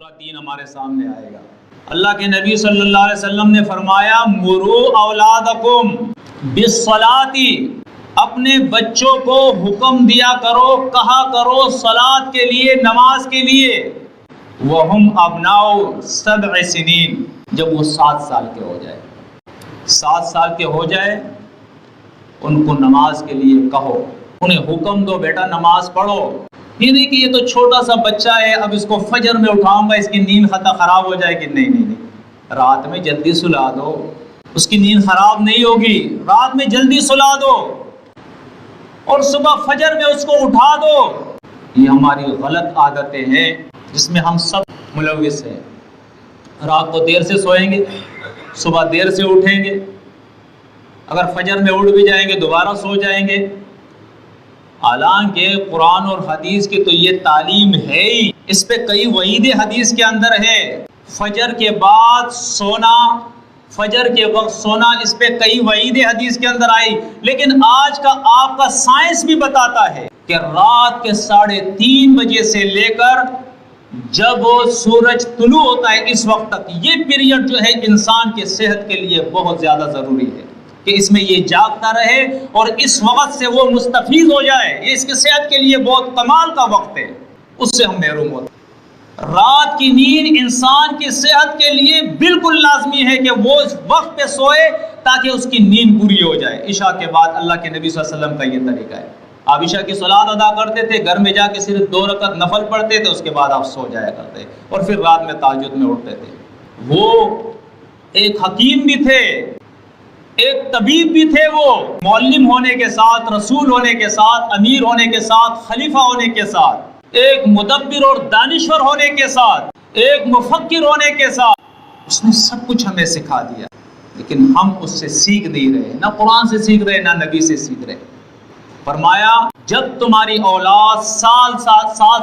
پورا دین ہمارے سامنے آئے گا۔ اللہ کے نبی صلی اللہ علیہ وسلم نے فرمایا مرو اولادکم بالصلاۃ، اپنے بچوں کو حکم دیا کرو، کہا کرو صلاۃ کے لیے، نماز کے لیے، وہم ابناء 7 سنین، جب وہ 7 سال کے ہو جائے، 7 سال کے ہو جائے ان کو نماز کے لیے کہو، انہیں حکم دو بیٹا نماز پڑھو۔ یہ نہیں کہ یہ تو چھوٹا سا بچہ ہے اب اس کو فجر میں اٹھاؤں گا اس کی نیند خراب ہو جائے گی، نہیں، رات میں جلدی سلا دو، اس کی نیند خراب نہیں ہوگی، رات میں جلدی سلا دو اور صبح فجر میں اس کو اٹھا دو۔ یہ ہماری غلط عادتیں ہیں جس میں ہم سب ملوث ہیں۔ رات کو دیر سے سوئیں گے، صبح دیر سے اٹھیں گے، اگر فجر میں اٹھ بھی جائیں گے دوبارہ سو جائیں گے۔ حالانکہ قرآن اور حدیث کی تو یہ تعلیم ہے ہی، اس پہ کئی وعید حدیث کے اندر ہے، فجر کے بعد سونا، فجر کے وقت سونا، اس پہ کئی وعید حدیث کے اندر آئی۔ لیکن آج کا آپ کا سائنس بھی بتاتا ہے کہ رات کے 3:30 بجے سے لے کر جب سورج طلوع ہوتا ہے اس وقت تک، یہ پیریڈ جو ہے انسان کے صحت کے لیے بہت زیادہ ضروری ہے کہ اس میں یہ جاگتا رہے اور اس وقت سے وہ مستفید ہو جائے، یہ اس کی صحت کے لیے بہت کمال کا وقت ہے، اس سے ہم محروم ہوتے ہیں۔ رات کی نیند انسان کی صحت کے لیے بالکل لازمی ہے کہ وہ اس وقت پہ سوئے تاکہ اس کی نیند پوری ہو جائے۔ عشاء کے بعد اللہ کے نبی صلی اللہ علیہ وسلم کا یہ طریقہ ہے، آپ عشاء کی صلاۃ ادا کرتے تھے، گھر میں جا کے صرف 2 رکعت نفل پڑھتے تھے، اس کے بعد آپ سو جایا کرتے اور پھر رات میں تہجد میں اٹھتے تھے۔ وہ ایک حکیم بھی تھے، ایک طبیب بھی تھے، وہ معلم ہونے کے ساتھ، رسول ہونے کے ساتھ، امیر ہونے کے ساتھ، خلیفہ ہونے کے ساتھ، ایک مدبر اور دانشور ہونے کے ساتھ، ایک مفکر ہونے کے ساتھ، اس نے سب کچھ ہمیں سکھا دیا، لیکن ہم اس سے سیکھ نہیں رہے، نہ قرآن سے سیکھ رہے نہ نبی سے سیکھ رہے۔ فرمایا جب تمہاری اولاد 7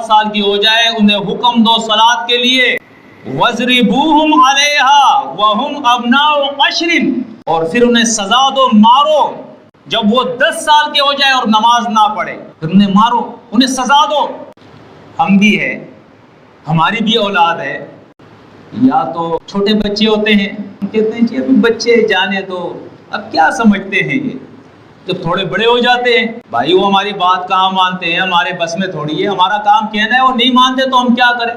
سال کی ہو جائے انہیں حکم دو صلاۃ کے لیے، وَاضْرِبُوهُمْ عَلَيْهَا وَهُمْ أَبْنَاءُ 10، اور پھر انہیں سزا دو، مارو، جب وہ 10 سال کے ہو جائے اور نماز نہ پڑھے پھر انہیں مارو، انہیں سزا دو۔ ہم بھی ہے، ہماری بھی اولاد ہے، یا تو چھوٹے بچے ہوتے ہیں ہم کہتے ہیں کہ ابھی بچے جانے دو، اب کیا سمجھتے ہیں یہ، جب تھوڑے بڑے ہو جاتے ہیں بھائی وہ ہماری بات کہاں مانتے ہیں، ہمارے بس میں تھوڑی ہے، ہمارا کام کہنا ہے، وہ نہیں مانتے تو ہم کیا کریں۔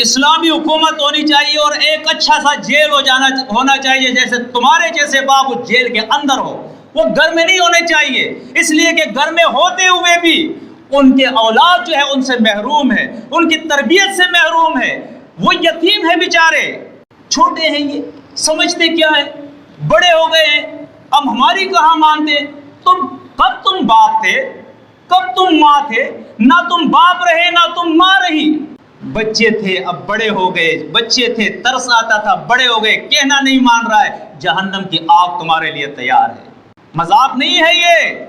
اسلامی حکومت ہونی چاہیے اور ایک اچھا سا جیل ہونا چاہیے، جیسے تمہارے جیسے باپ اس جیل کے اندر ہو، وہ گھر میں نہیں ہونے چاہیے، اس لیے کہ گھر میں ہوتے ہوئے بھی ان کے اولاد جو ہے ان سے محروم ہے، ان کی تربیت سے محروم ہے، وہ یتیم ہیں بیچارے، چھوٹے ہیں، یہ سمجھتے کیا ہے، بڑے ہو گئے ہیں، اب ہماری کہاں مانتے۔ کب تم باپ تھے، کب تم ماں تھے، نہ تم باپ رہے نہ تم ماں رہی، بچے تھے اب بڑے ہو گئے، بچے تھے ترس آتا تھا بڑے ہو گئے، کہنا نہیں مان رہا ہے، جہنم کی آگ تمہارے لیے تیار ہے، مذاق نہیں ہے یہ،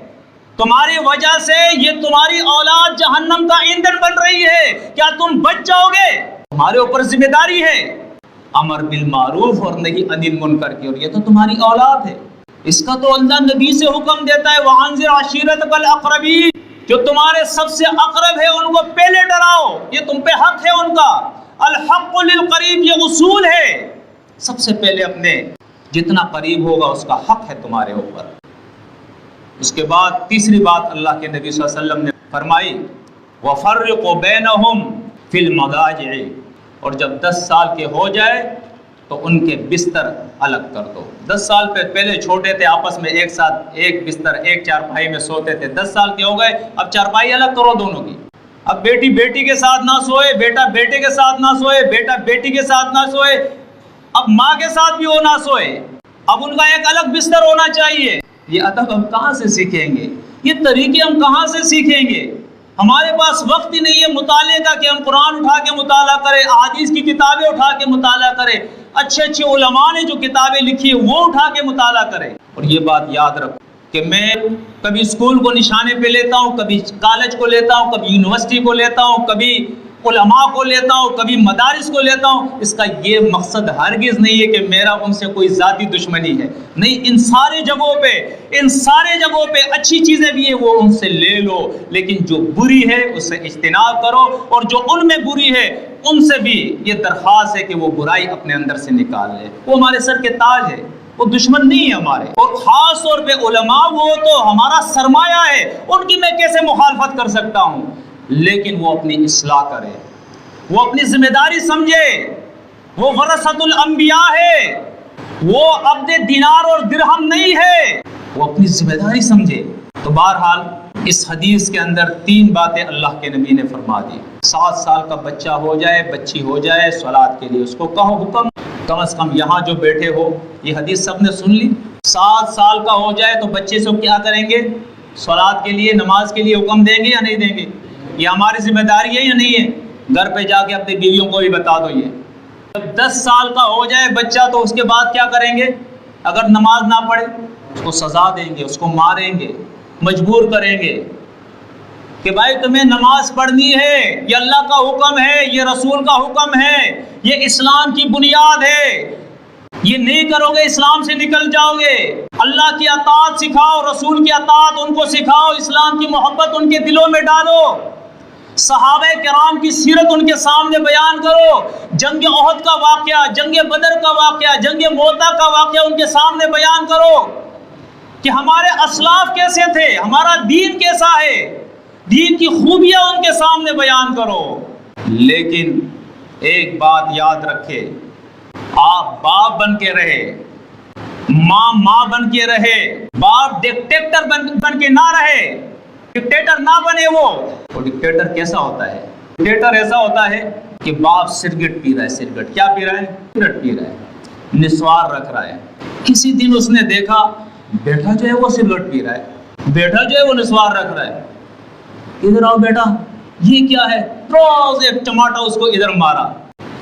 تمہاری وجہ سے یہ تمہاری اولاد جہنم کا ایندھن بن رہی ہے، کیا تم بچ جاؤ گے؟ تمہارے اوپر ذمہ داری ہے امر بالمعروف اور نہی عن المنکر کی، اور یہ تو تمہاری اولاد ہے، اس کا تو اللہ نبی سے حکم دیتا ہے وَأَنذِرْ عَشِيرَتَكَ الْأَقْرَبِينَ، جو تمہارے سب سے اقرب ہے ان کو پہلے ڈراؤ، یہ تم پہ حق ہے ان کا، الحق للقریب، یہ اصول ہے، سب سے پہلے اپنے جتنا قریب ہوگا اس کا حق ہے تمہارے اوپر۔ اس کے بعد تیسری بات اللہ کے نبی صلی اللہ علیہ وسلم نے فرمائی وَفَرِّقُ بَيْنَهُمْ فِي الْمَضَاجِعِ، اور جب 10 سال کے ہو جائے تو ان کے بستر الگ کر دو۔ 10 سال پہلے چھوٹے تھے، آپس میں ایک ساتھ ایک بستر ایک چارپائی میں سوتے تھے، 10 سال کے ہو گئے اب چارپائی الگ کرو دونوں کی، اب بیٹی بیٹی کے ساتھ نہ سوئے، بیٹا بیٹے کے ساتھ نہ سوئے، بیٹا بیٹی کے ساتھ نہ سوئے، اب ماں کے ساتھ بھی وہ نہ سوئے، اب ان کا ایک الگ بستر ہونا چاہیے۔ یہ ادب ہم کہاں سے سیکھیں گے، یہ طریقے ہم کہاں سے سیکھیں گے؟ ہمارے پاس وقت ہی نہیں ہے مطالعے کا کہ ہم قرآن اٹھا کے مطالعہ کریں، احادیث کی کتابیں اٹھا کے مطالعہ کریں، اچھے علماء نے جو کتابیں لکھی ہیں وہ اٹھا کے مطالعہ کریں۔ اور یہ بات یاد رکھو کہ میں کبھی اسکول کو نشانے پہ لیتا ہوں، کبھی کالج کو لیتا ہوں، کبھی یونیورسٹی کو لیتا ہوں، کبھی علماء کو لیتا ہوں، کبھی مدارس کو لیتا ہوں، اس کا یہ مقصد ہرگز نہیں ہے کہ میرا ان سے کوئی ذاتی دشمنی ہے، نہیں، ان سارے جگہوں پہ اچھی چیزیں بھی ہیں وہ ان سے لے لو، لیکن جو بری ہے اس سے اجتناب کرو، اور جو ان میں بری ہے ان سے بھی یہ درخواست ہے کہ وہ برائی اپنے اندر سے نکال لے. وہ ہمارے سر کے تاج ہے, وہ دشمن نہیں ہے ہمارے, اور خاص طور پہ علماء وہ تو ہمارا سرمایہ ہے, ان کی میں کیسے مخالفت کر سکتا ہوں. لیکن وہ اپنی اصلاح کرے, وہ اپنی ذمہ داری سمجھے, وہ ورثۃ الانبیاء ہے, وہ عبد دینار اور درہم نہیں ہے, وہ اپنی ذمہ داری سمجھے. تو بہرحال اس حدیث کے اندر 3 باتیں اللہ کے نبی نے فرما دی. 7 سال کا بچہ ہو جائے, بچی ہو جائے, صلاۃ کے لیے اس کو کہو حکم. کم از کم یہاں جو بیٹھے ہو یہ حدیث سب نے سن لی. 7 سال کا ہو جائے تو بچے سے کیا کریں گے؟ صلاۃ کے لیے, نماز کے لیے حکم دیں گے یا نہیں دیں گے؟ یہ ہماری ذمہ داری ہے یا نہیں ہے؟ گھر پہ جا کے اپنی بیویوں کو بھی بتا دو. یہ جب 10 سال کا ہو جائے بچہ تو اس کے بعد کیا کریں گے؟ اگر نماز نہ پڑھے اس کو سزا دیں گے, اس کو ماریں گے, مجبور کریں گے کہ بھائی تمہیں نماز پڑھنی ہے, یہ اللہ کا حکم ہے, یہ رسول کا حکم ہے, یہ اسلام کی بنیاد ہے, یہ نہیں کرو گے اسلام سے نکل جاؤ گے. اللہ کی اطاعت سکھاؤ, رسول کی اطاعت ان کو سکھاؤ, اسلام کی محبت ان کے دلوں میں ڈالو, صحابہ کرام کی سیرت ان کے سامنے بیان کرو, جنگ احد کا واقعہ, جنگ بدر کا واقعہ, جنگ موتا کا واقعہ ان کے سامنے بیان کرو کہ ہمارے اسلاف کیسے تھے, ہمارا دین کیسا ہے, دین کی خوبیاں ان کے سامنے بیان کرو. لیکن ایک بات یاد رکھے, آپ باپ بن کے رہے, ماں بن کے رہے, باپ ڈکٹیٹر بن کے نہ رہے, ڈکٹیٹر نہ بنے. وہ ڈکٹیٹر کیسا ہوتا ہے؟ ڈکٹیٹر ایسا ہوتا ہے کہ باپ سگریٹ پی رہا ہے, سگریٹ کیا پی رہا ہے؟ سگریٹ پی رہا ہے, نسوار رکھ رہا ہے. کسی دن اس نے دیکھا بیٹا جو ہے وہ سگریٹ پی رہا ہے, بیٹا جو ہے وہ نسوار رکھ رہا ہے. ادھر آؤ بیٹا, یہ کیا ہے؟ روز ایک ٹماٹر اس کو ادھر مارا,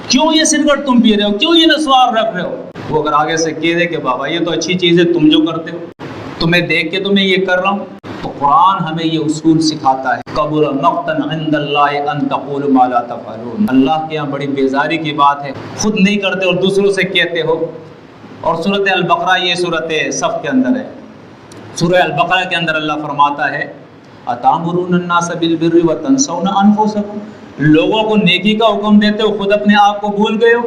کیوں یہ سگریٹ تم پی رہے ہو, کیوں یہ نسوار رکھ رہے ہو؟ وہ اگر آگے سے کہہ دے کہ بابا یہ تو اچھی چیز ہے تم جو کرتے ہو, تمہیں دیکھ کے تو میں یہ کر رہا ہوں. تو قرآن ہمیں یہ اصول سکھاتا ہے, کبر مقتا عند اللہ ان تقولوا ما لا تفعلون. اللہ کے یہاں بڑی بیزاری کی بات ہے, خود نہیں کرتے اور دوسروں سے کہتے ہو. اور سورۃ البقرہ یہ سورۃ صف کے اندر ہے. سورہ البقرہ کے اندر اللہ فرماتا ہے اتامرون الناس بالبر وتنسون انفسکم, لوگوں کو نیکی کا حکم دیتے ہو, خود اپنے آپ کو بھول گئے ہو.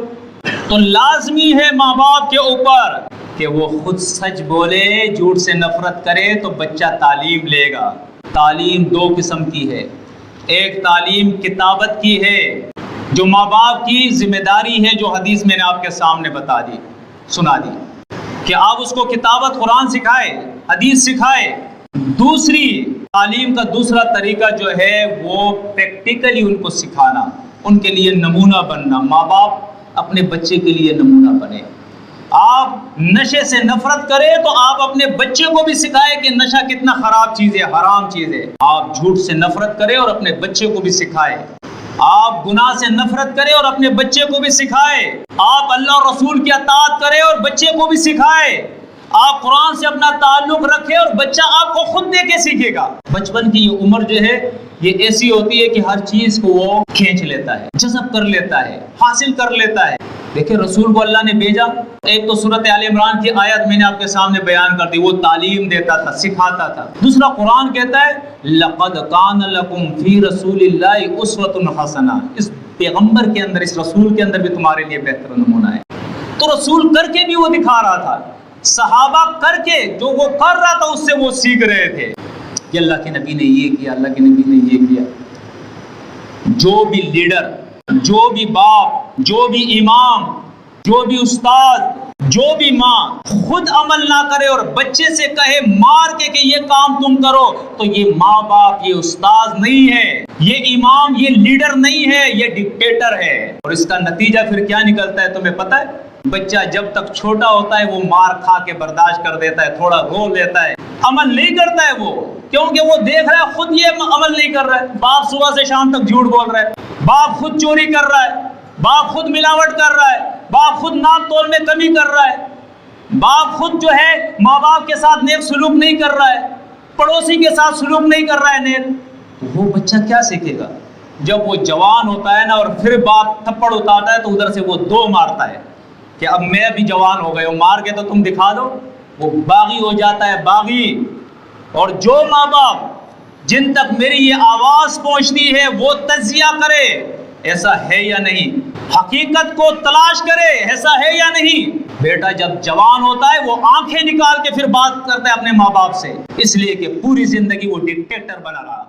تو لازمی ہے ماں باپ کے اوپر کہ وہ خود سچ بولے, جھوٹ سے نفرت کرے تو بچہ تعلیم لے گا. تعلیم 2 قسم کی ہے, ایک تعلیم کتابت کی ہے جو ماں باپ کی ذمہ داری ہے, جو حدیث میں نے آپ کے سامنے بتا دی, سنا دی کہ آپ اس کو کتابت قرآن سکھائے, حدیث سکھائے. دوسری تعلیم کا دوسرا طریقہ جو ہے وہ پریکٹیکلی ان کو سکھانا, ان کے لیے نمونہ بننا. ماں باپ اپنے بچے کے لیے نمونہ بنے. آپ نشے سے نفرت کریں تو آپ اپنے بچے کو بھی سکھائیں کہ نشہ کتنا خراب چیز ہے, حرام چیز ہے. آپ جھوٹ سے نفرت کریں اور اپنے بچے کو بھی سکھائیں. آپ گناہ سے نفرت کریں اور اپنے بچے کو بھی سکھائیں. آپ اللہ اور رسول کی اطاعت کریں اور بچے کو بھی سکھائیں. آپ قرآن سے اپنا تعلق رکھیں اور بچہ آپ کو خود دے کے سیکھے گا. بچپن کی یہ عمر جو ہے یہ ایسی ہوتی ہے کہ ہر چیز کو وہ کھینچ لیتا ہے, جذب کر لیتا ہے, حاصل کر لیتا ہے. دیکھیں رسول کو اللہ نے بھیجا, ایک تو سورۃ آل عمران کی آیت میں نے آپ کے سامنے بیان کر دی, وہ تعلیم دیتا تھا, سکھاتا تھا. دوسرا قرآن کہتا ہے لقد کان لکم فی رسول اللہ اسوۃ حسنہ, اس پیغمبر کے اندر, اس رسول کے اندر بھی تمہارے لیے بہتر نمونہ ہے. تو رسول کر کے بھی وہ دکھا رہا تھا, صحابہ کر کے جو وہ کر رہا تھا اس سے وہ سیکھ رہے تھے کہ اللہ کے نبی نے یہ کیا, اللہ کے نبی نے یہ کیا. جو بھی لیڈر, جو بھی باپ, جو بھی امام, جو بھی استاد, جو بھی ماں خود عمل نہ کرے اور بچے سے کہے مار کے کہ یہ کام تم کرو, تو یہ ماں باپ, یہ استاد نہیں ہے, یہ امام, یہ لیڈر نہیں ہے, یہ ڈکٹیٹر ہے. اور اس کا نتیجہ پھر کیا نکلتا ہے تمہیں پتہ ہے؟ بچہ جب تک چھوٹا ہوتا ہے وہ مار کھا کے برداشت کر دیتا ہے, تھوڑا رو لیتا ہے, عمل نہیں کرتا ہے وہ, کیونکہ وہ دیکھ رہا ہے خود یہ عمل نہیں کر رہا ہے. باپ صبح سے شام تک جھوٹ بول رہا ہے, باپ خود چوری کر رہا ہے, باپ خود ملاوٹ کر رہا ہے, باپ خود ناپ تول میں کمی کر رہا ہے, باپ خود جو ہے ماں باپ کے ساتھ نیک سلوک نہیں کر رہا ہے, پڑوسی کے ساتھ سلوک نہیں کر رہا ہے نیک. وہ بچہ کیا سیکھے گا؟ جب وہ جوان ہوتا ہے نا اور پھر باپ تھپڑ اتارتا ہے تو ادھر سے وہ 2 مارتا ہے کہ اب میں بھی جوان ہو گئے ہوں, مار کے تو تم دکھا دو. وہ باغی ہو جاتا ہے, باغی. اور جو ماں باپ جن تک میری یہ آواز پہنچتی ہے وہ تجزیہ کرے, ایسا ہے یا نہیں، حقیقت کو تلاش کرے ایسا ہے یا نہیں۔ بیٹا جب جوان ہوتا ہے وہ آنکھیں نکال کے پھر بات کرتا ہے اپنے ماں باپ سے، اس لیے کہ پوری زندگی وہ ڈکٹیٹر بنا رہا۔